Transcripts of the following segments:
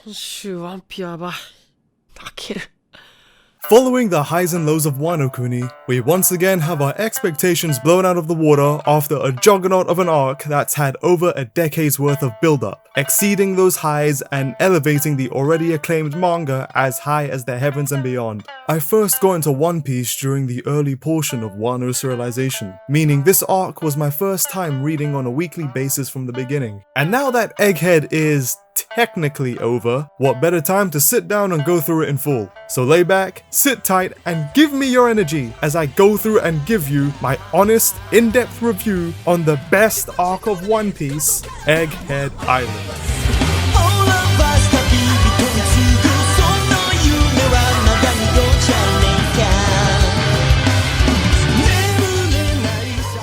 今週ワンピやばい。泣ける。 Following the highs and lows of Wano Kuni, we once again have our expectations blown out of the water after a juggernaut of an arc that's had over a decade's worth of build-up, exceeding those highs and elevating the already acclaimed manga as high as the heavens and beyond. I first got into One Piece during the early portion of Wano's serialization, meaning this arc was my first time reading on a weekly basis from the beginning. And now that Egghead is technically over, what better time to sit down and go through it in full. So lay back, sit tight, and give me your energy as I go through and give you my honest, in-depth review on the best arc of One Piece, Egghead Island.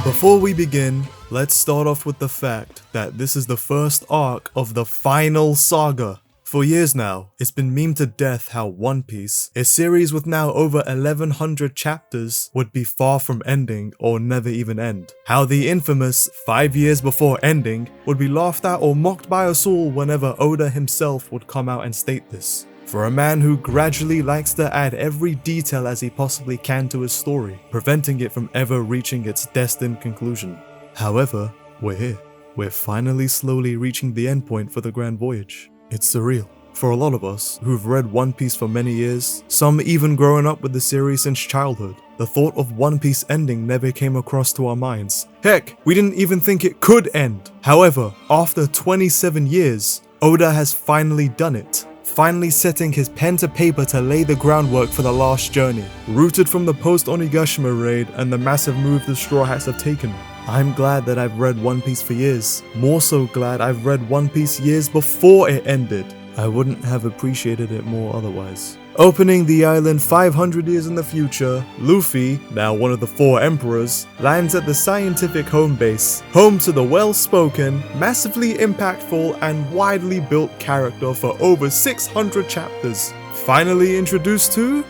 Before we begin, let's start off with the fact that this is the first arc of the final saga. For years now, it's been memed to death how One Piece, a series with now over 1100 chapters, would be far from ending or never even end. How the infamous 5 years before ending would be laughed at or mocked by us all whenever Oda himself would come out and state this. For a man who gradually likes to add every detail as he possibly can to his story, preventing it from ever reaching its destined conclusion. However, we're here. We're finally slowly reaching the endpoint for the grand voyage. It's surreal. For a lot of us who've read One Piece for many years, some even growing up with the series since childhood, the thought of One Piece ending never came across to our minds. Heck, we didn't even think it could end. However, after 27 years, Oda has finally done it. Finally setting his pen to paper to lay the groundwork for the last journey, rooted from the post-Onigashima raid and the massive move the Straw Hats have taken. I'm glad that I've read One Piece for years, more so glad I've read One Piece years before it ended. I wouldn't have appreciated it more otherwise. Opening the island 500 years in the future, Luffy, now one of the 4 emperors, lands at the scientific home base, home to the well-spoken, massively impactful, and widely built character for over 600 chapters. Finally introduced to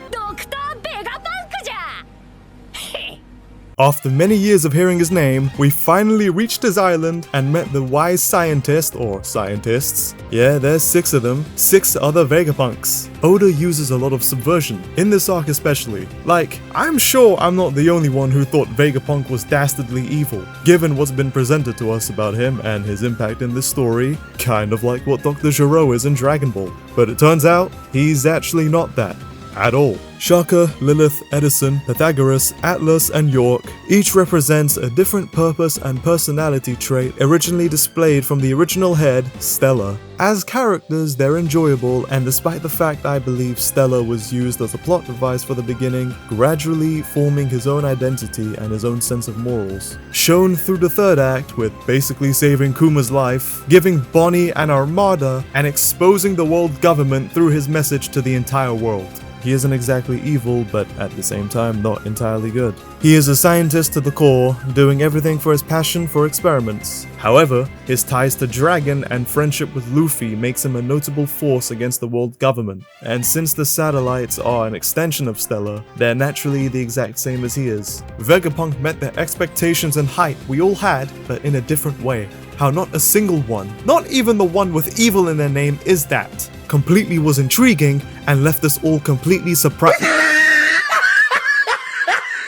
After many years of hearing his name, we finally reached his island and met the wise scientist, or scientists. Yeah, there's 6 of them, 6 other Vegapunks. Oda uses a lot of subversion, in this arc especially. Like, I'm sure I'm not the only one who thought Vegapunk was dastardly evil, given what's been presented to us about him and his impact in this story, kind of like what Dr. Gero is in Dragon Ball. But it turns out, he's actually not that. At all. Shaka, Lilith, Edison, Pythagoras, Atlas, and York each represents a different purpose and personality trait originally displayed from the original head, Stella. As characters, they're enjoyable, and despite the fact I believe Stella was used as a plot device for the beginning, gradually forming his own identity and his own sense of morals. Shown through the 3rd act with basically saving Kuma's life, giving Bonnie an armada, and exposing the world government through his message to the entire world. He isn't exactly evil, but at the same time not entirely good. He is a scientist to the core, doing everything for his passion for experiments. However, his ties to Dragon and friendship with Luffy makes him a notable force against the world government. And since the satellites are an extension of Stella, they're naturally the exact same as he is. Vegapunk met the expectations and hype we all had, but in a different way. How not a single one, not even the one with evil in their name, is that. Completely was intriguing and left us all completely surprised.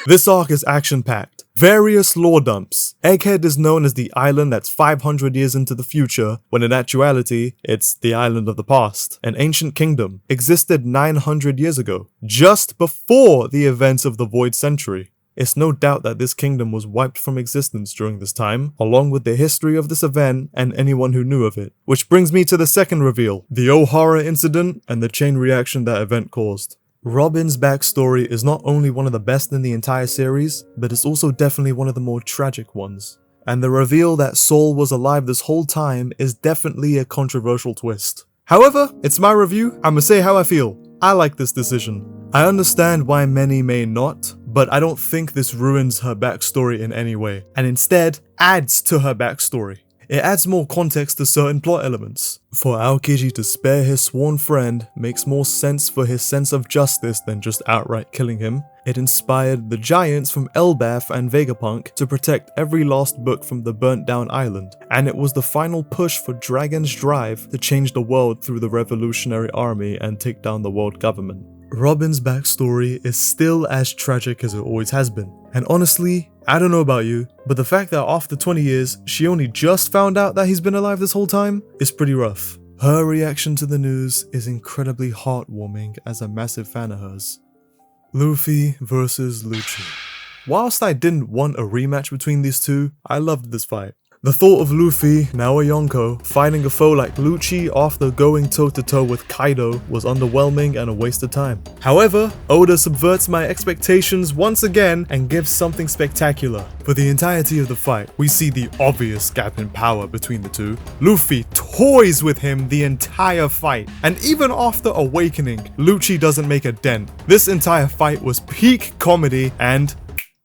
This arc is action-packed. Various lore dumps. Egghead is known as the island that's 500 years into the future, when in actuality, it's the island of the past. An ancient kingdom existed 900 years ago, just before the events of the Void Century. It's no doubt that this kingdom was wiped from existence during this time, along with the history of this event and anyone who knew of it. Which brings me to the second reveal, the Ohara Incident and the chain reaction that event caused. Robin's backstory is not only one of the best in the entire series, but it's also definitely one of the more tragic ones. And the reveal that Saul was alive this whole time is definitely a controversial twist. However, it's my review, I'ma say how I feel. I like this decision. I understand why many may not, but I don't think this ruins her backstory in any way, and instead adds to her backstory. It adds more context to certain plot elements. For Aokiji to spare his sworn friend makes more sense for his sense of justice than just outright killing him. It inspired the giants from Elbaf and Vegapunk to protect every lost book from the burnt down island, and it was the final push for Dragon's drive to change the world through the revolutionary army and take down the world government. Robin's backstory is still as tragic as it always has been, and honestly, I don't know about you, but the fact that after 20 years, she only just found out that he's been alive this whole time is pretty rough. Her reaction to the news is incredibly heartwarming as a massive fan of hers. Luffy versus Lucci. Whilst I didn't want a rematch between these two, I loved this fight. The thought of Luffy, now a Yonko, fighting a foe like Lucci after going toe-to-toe with Kaido was underwhelming and a waste of time. However, Oda subverts my expectations once again and gives something spectacular. For the entirety of the fight, we see the obvious gap in power between the two. Luffy toys with him the entire fight, and even after awakening, Lucci doesn't make a dent. This entire fight was peak comedy and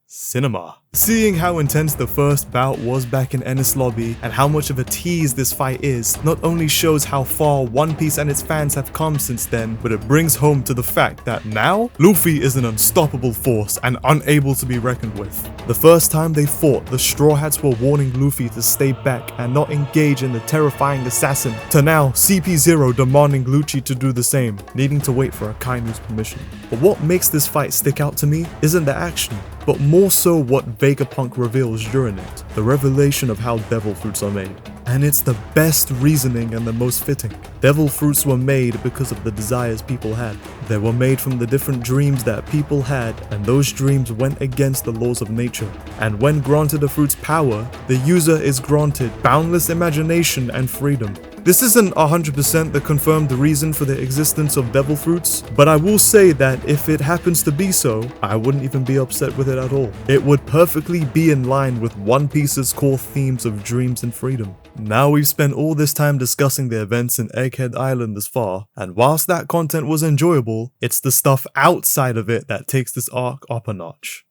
cinema. Seeing how intense the first bout was back in Enies Lobby and how much of a tease this fight is not only shows how far One Piece and its fans have come since then, but it brings home to the fact that now, Luffy is an unstoppable force and unable to be reckoned with. The first time they fought, the Straw Hats were warning Luffy to stay back and not engage in the terrifying assassin, to now CP0 demanding Lucci to do the same, needing to wait for Akainu's permission. But what makes this fight stick out to me isn't the action, but more so what Vegapunk reveals during it, the revelation of how devil fruits are made. And it's the best reasoning and the most fitting. Devil fruits were made because of the desires people had. They were made from the different dreams that people had, and those dreams went against the laws of nature. And when granted a fruit's power, the user is granted boundless imagination and freedom. This isn't 100% the confirmed reason for the existence of devil fruits, but I will say that if it happens to be so, I wouldn't even be upset with it at all. It would perfectly be in line with One Piece's core themes of dreams and freedom. Now we've spent all this time discussing the events in Egghead Island thus far, and whilst that content was enjoyable, it's the stuff outside of it that takes this arc up a notch.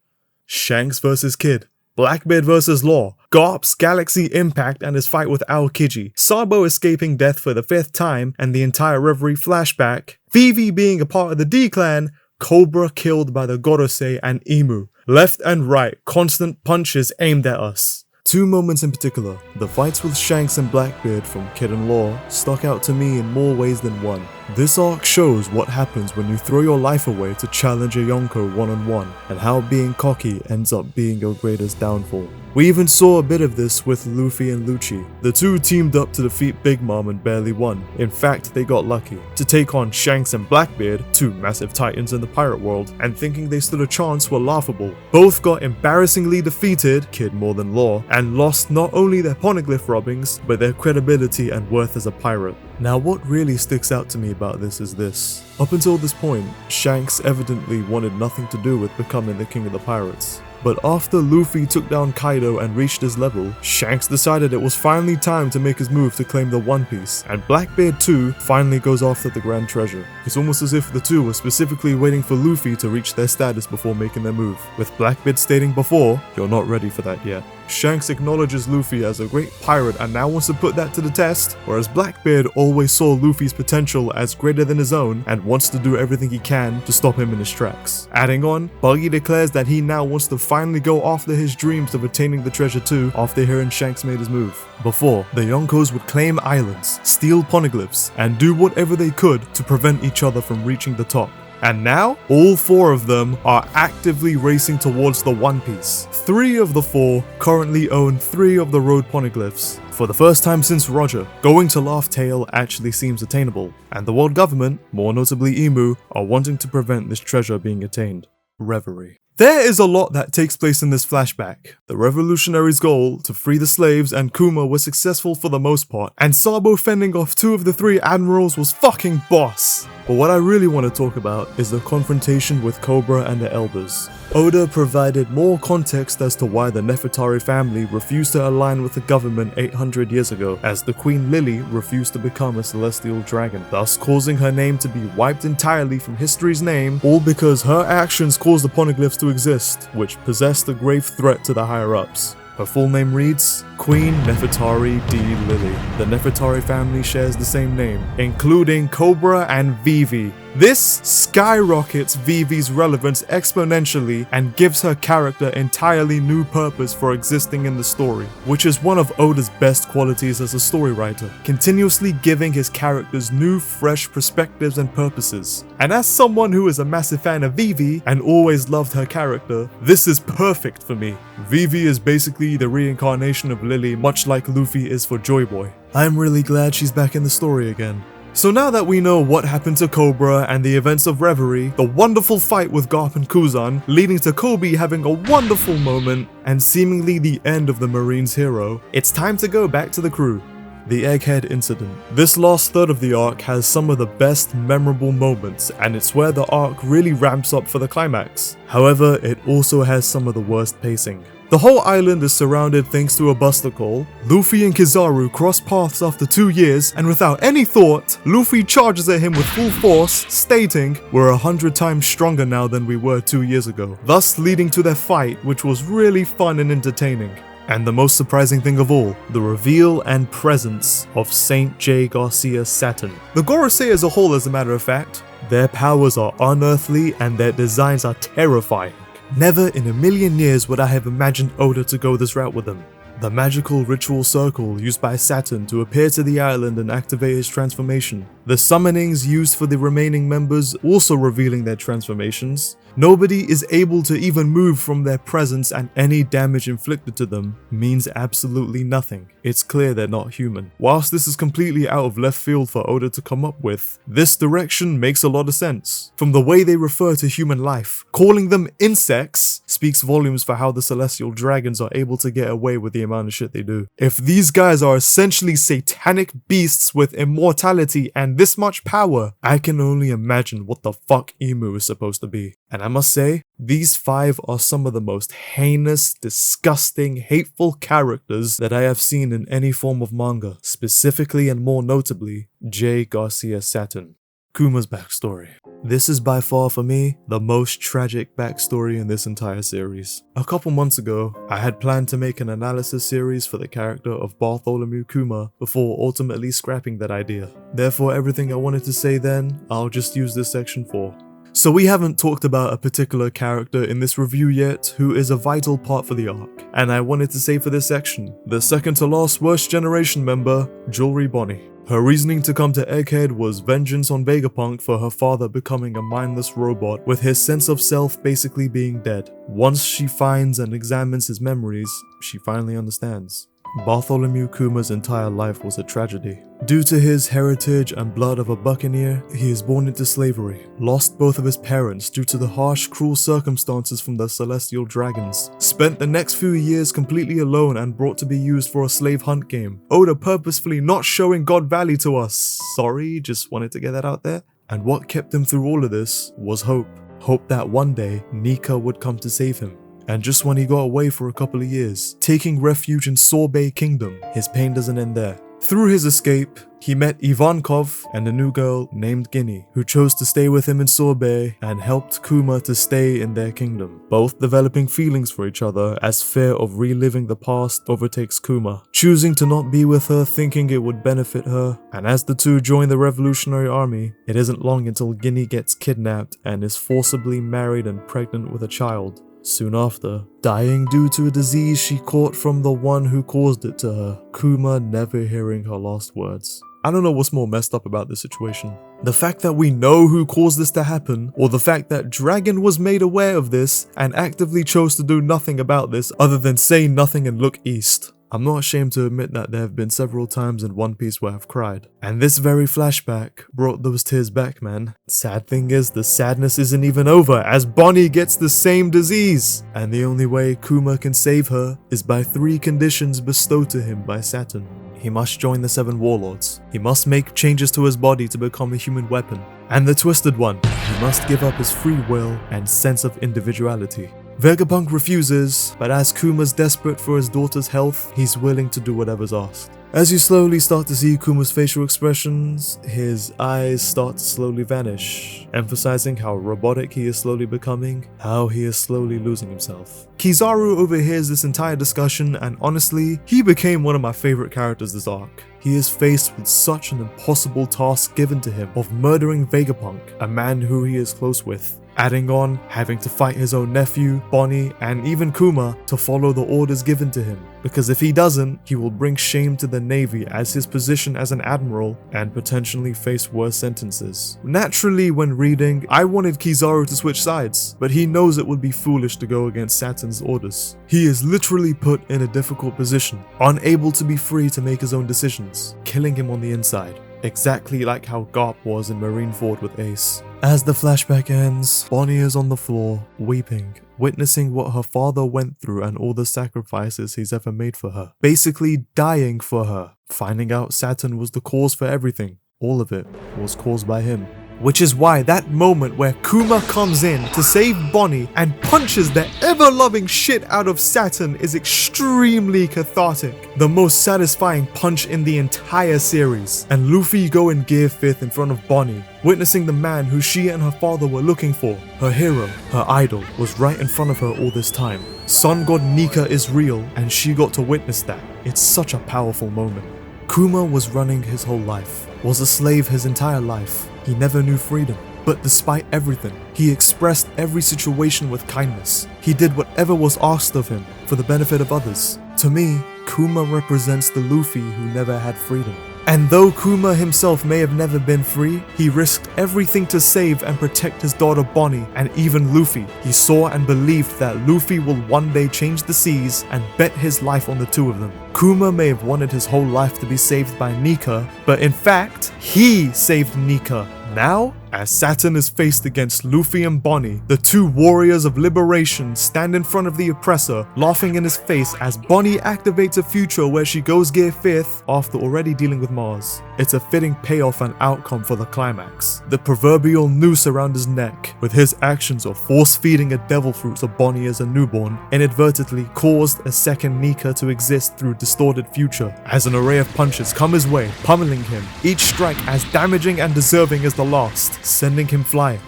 Shanks vs. Kid, Blackbeard vs. Law, Garp's Galaxy Impact and his fight with Aokiji, Sabo escaping death for the 5th time and the entire Reverie flashback, Vivi being a part of the D-Clan, Cobra killed by the Gorosei and Imu, left and right, constant punches aimed at us. Two moments in particular, the fights with Shanks and Blackbeard from Kid and Law, stuck out to me in more ways than one. This arc shows what happens when you throw your life away to challenge a Yonko one-on-one, and how being cocky ends up being your greatest downfall. We even saw a bit of this with Luffy and Lucci. The two teamed up to defeat Big Mom and barely won. In fact, they got lucky to take on Shanks and Blackbeard, two massive titans in the pirate world, and thinking they stood a chance were laughable. Both got embarrassingly defeated, Kid more than Law, and lost not only their poneglyph robbings, but their credibility and worth as a pirate. Now what really sticks out to me about this is this. Up until this point, Shanks evidently wanted nothing to do with becoming the king of the pirates. But after Luffy took down Kaido and reached his level, Shanks decided it was finally time to make his move to claim the One Piece, and Blackbeard too finally goes after the Grand Treasure. It's almost as if the two were specifically waiting for Luffy to reach their status before making their move, with Blackbeard stating before, "You're not ready for that yet." Shanks acknowledges Luffy as a great pirate and now wants to put that to the test, whereas Blackbeard always saw Luffy's potential as greater than his own and wants to do everything he can to stop him in his tracks. Adding on, Buggy declares that he now wants to finally go after his dreams of attaining the treasure too after hearing Shanks made his move. Before, the Yonkos would claim islands, steal poneglyphs, and do whatever they could to prevent each other from reaching the top. And now, all 4 of them are actively racing towards the One Piece. 3 of the 4 currently own 3 of the road poneglyphs. For the first time since Roger, going to Laugh Tale actually seems attainable, and the world government, more notably Imu, are wanting to prevent this treasure being attained. Reverie. There is a lot that takes place in this flashback. The revolutionaries' goal to free the slaves and Kuma was successful for the most part, and Sabo fending off 2 of the 3 admirals was fucking boss. But what I really want to talk about is the confrontation with Cobra and the elders. Oda provided more context as to why the Nefertari family refused to align with the government 800 years ago, as the Queen Lily refused to become a celestial dragon, thus causing her name to be wiped entirely from history's name, all because her actions caused the poneglyphs to exist, which possessed a grave threat to the higher-ups. Her full name reads Queen Nefertari D. Lily. The Nefertari family shares the same name, including Cobra and Vivi. This skyrockets Vivi's relevance exponentially and gives her character entirely new purpose for existing in the story, which is one of Oda's best qualities as a story writer, continuously giving his characters new, fresh perspectives and purposes. And as someone who is a massive fan of Vivi and always loved her character, this is perfect for me. Vivi is basically the reincarnation of Lily, much like Luffy is for Joy Boy. I'm really glad she's back in the story again. So now that we know what happened to Cobra and the events of Reverie, the wonderful fight with Garp and Kuzan, leading to Kobe having a wonderful moment, and seemingly the end of the Marine's hero, it's time to go back to the crew. The Egghead Incident. This last third of the arc has some of the best memorable moments, and it's where the arc really ramps up for the climax. However, it also has some of the worst pacing. The whole island is surrounded thanks to a buster call. Luffy and Kizaru cross paths after 2 years, and without any thought, Luffy charges at him with full force, stating, "We're 100 times stronger now than we were 2 years ago," thus leading to their fight, which was really fun and entertaining. And the most surprising thing of all, the reveal and presence of Saint J. Garcia Saturn. The Gorosei as a whole, as a matter of fact, their powers are unearthly and their designs are terrifying. Never in a million years would I have imagined Oda to go this route with them. The magical ritual circle used by Saturn to appear to the island and activate his transformation. The summonings used for the remaining members also revealing their transformations. Nobody is able to even move from their presence, and any damage inflicted to them means absolutely nothing. It's clear they're not human. Whilst this is completely out of left field for Oda to come up with, this direction makes a lot of sense. From the way they refer to human life, calling them insects speaks volumes for how the celestial dragons are able to get away with the amount of shit they do. If these guys are essentially satanic beasts with immortality and this much power, I can only imagine what the fuck Emu is supposed to be. And I must say, these 5 are some of the most heinous, disgusting, hateful characters that I have seen in any form of manga, specifically and more notably, J. Garcia Saturn. Kuma's backstory. This is by far for me the most tragic backstory in this entire series. A couple months ago, I had planned to make an analysis series for the character of Bartholomew Kuma before ultimately scrapping that idea. Therefore, everything I wanted to say then, I'll just use this section for. So we haven't talked about a particular character in this review yet who is a vital part for the arc, and I wanted to say for this section, the second to last worst generation member, Jewelry Bonnie. Her reasoning to come to Egghead was vengeance on Vegapunk for her father becoming a mindless robot, with his sense of self basically being dead. Once she finds and examines his memories, she finally understands. Bartholomew Kuma's entire life was a tragedy. Due to his heritage and blood of a buccaneer, he is born into slavery, lost both of his parents due to the harsh, cruel circumstances from the celestial dragons, spent the next few years completely alone and brought to be used for a slave hunt game. Oda purposefully not showing God value to us. Sorry, just wanted to get that out there. And what kept him through all of this was hope. Hope that one day Nika would come to save him. And just when he got away for a couple of years, taking refuge in Sorbet Kingdom, his pain doesn't end there. Through his escape, he met Ivankov and a new girl named Guinea, who chose to stay with him in Sorbet and helped Kuma to stay in their kingdom, both developing feelings for each other as fear of reliving the past overtakes Kuma, choosing to not be with her thinking it would benefit her. And as the two join the revolutionary army, it isn't long until Guinea gets kidnapped and is forcibly married and pregnant with a child. Soon after, dying due to a disease she caught from the one who caused it to her, Kuma never hearing her last words. I don't know what's more messed up about this situation. The fact that we know who caused this to happen, or the fact that Dragon was made aware of this and actively chose to do nothing about this other than say nothing and look east. I'm not ashamed to admit that there have been several times in One Piece where I've cried. And this very flashback brought those tears back, man. Sad thing is, the sadness isn't even over as Bonnie gets the same disease. And the only way Kuma can save her is by 3 conditions bestowed to him by Saturn. He must join the 7 warlords. He must make changes to his body to become a human weapon. And the twisted one, he must give up his free will and sense of individuality. Vegapunk refuses, but as Kuma's desperate for his daughter's health, he's willing to do whatever's asked. As you slowly start to see Kuma's facial expressions, his eyes start to slowly vanish, emphasizing how robotic he is slowly becoming, how he is slowly losing himself. Kizaru overhears this entire discussion, and honestly, he became one of my favorite characters this arc. He is faced with such an impossible task given to him of murdering Vegapunk, a man who he is close with. Adding on having to fight his own nephew, Bonnie, and even Kuma to follow the orders given to him, because if he doesn't, he will bring shame to the Navy as his position as an admiral and potentially face worse sentences. Naturally, when reading, I wanted Kizaru to switch sides, but he knows it would be foolish to go against Saturn's orders. He is literally put in a difficult position, unable to be free to make his own decisions, killing him on the inside. Exactly like how Garp was in Marineford with Ace. As the flashback ends, Bonnie is on the floor, weeping, witnessing what her father went through and all the sacrifices he's ever made for her. Basically dying for her, finding out Saturn was the cause for everything. All of it was caused by him. Which is why that moment where Kuma comes in to save Bonnie and punches the ever-loving shit out of Saturn is extremely cathartic. The most satisfying punch in the entire series. And Luffy go in gear 5th in front of Bonnie, witnessing the man who she and her father were looking for. Her hero, her idol, was right in front of her all this time. Sun God Nika is real, and she got to witness that. It's such a powerful moment. Kuma was running his whole life, was a slave his entire life. He never knew freedom. But despite everything, he expressed every situation with kindness. He did whatever was asked of him for the benefit of others. To me, Kuma represents the Luffy who never had freedom. And though Kuma himself may have never been free, he risked everything to save and protect his daughter Bonnie and even Luffy. He saw and believed that Luffy will one day change the seas and bet his life on the two of them. Kuma may have wanted his whole life to be saved by Nika, but in fact, he saved Nika. Now, as Saturn is faced against Luffy and Bonnie, the two warriors of liberation stand in front of the oppressor, laughing in his face as Bonnie activates a future where she goes gear 5th after already dealing with Mars. It's a fitting payoff and outcome for the climax. The proverbial noose around his neck, with his actions of force-feeding a devil fruit to Bonnie as a newborn, inadvertently caused a second Nika to exist through distorted future, as an array of punches come his way, pummeling him, each strike as damaging and deserving as the last, sending him flying.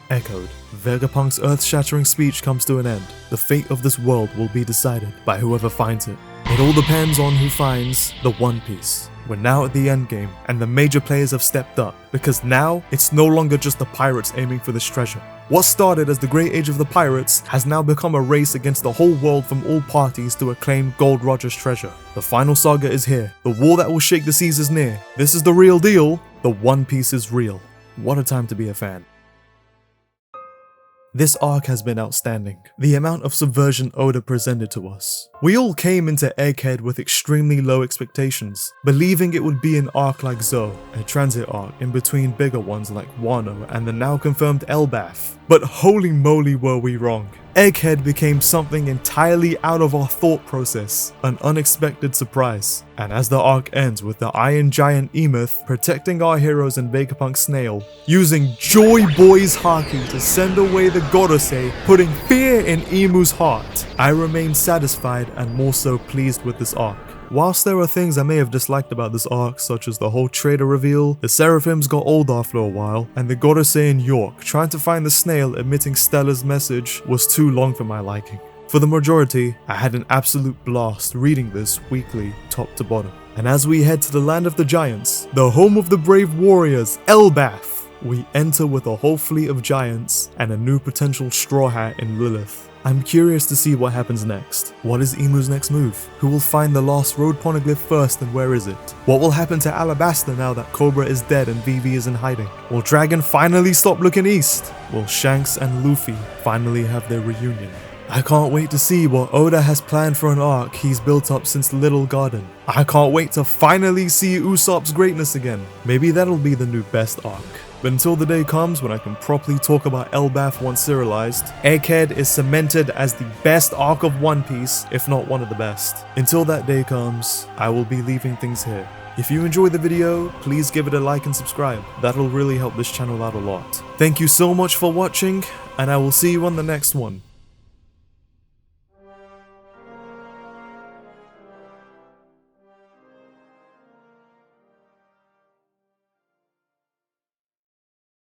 Echoed. Vegapunk's earth-shattering speech comes to an end. The fate of this world will be decided by whoever finds it. It all depends on who finds the One Piece. We're now at the endgame, and the major players have stepped up, because now it's no longer just the pirates aiming for this treasure. What started as the Great Age of the Pirates has now become a race against the whole world from all parties to acclaim Gold Roger's treasure. The final saga is here. The war that will shake the seas is near. This is the real deal. The One Piece is real. What a time to be a fan. This arc has been outstanding. The amount of subversion Oda presented to us. We all came into Egghead with extremely low expectations, believing it would be an arc like Zou, a transit arc in between bigger ones like Wano and the now confirmed Elbaf. But holy moly were we wrong. Egghead became something entirely out of our thought process, an unexpected surprise. And as the arc ends with the Iron Giant Emoth protecting our heroes and Vegapunk Snail, using Joy Boy's Haki to send away the Gorosei, putting fear in Emu's heart, I remain satisfied and more so pleased with this arc. Whilst there are things I may have disliked about this arc, such as the whole trader reveal, the Seraphims got old after a while, and the Gorosei in York trying to find the snail admitting Stella's message was too long for my liking. For the majority, I had an absolute blast reading this weekly, top to bottom. And as we head to the land of the giants, the home of the brave warriors, Elbaf, we enter with a whole fleet of giants and a new potential Straw Hat in Lilith. I'm curious to see what happens next. What is Emu's next move? Who will find the last road poneglyph first and where is it? What will happen to Alabasta now that Cobra is dead and Vivi is in hiding? Will Dragon finally stop looking east? Will Shanks and Luffy finally have their reunion? I can't wait to see what Oda has planned for an arc he's built up since Little Garden. I can't wait to finally see Usopp's greatness again. Maybe that'll be the new best arc. But until the day comes when I can properly talk about Elbaf once serialized, Egghead is cemented as the best arc of One Piece, if not one of the best. Until that day comes, I will be leaving things here. If you enjoyed the video, please give it a like and subscribe. That'll really help this channel out a lot. Thank you so much for watching, and I will see you on the next one.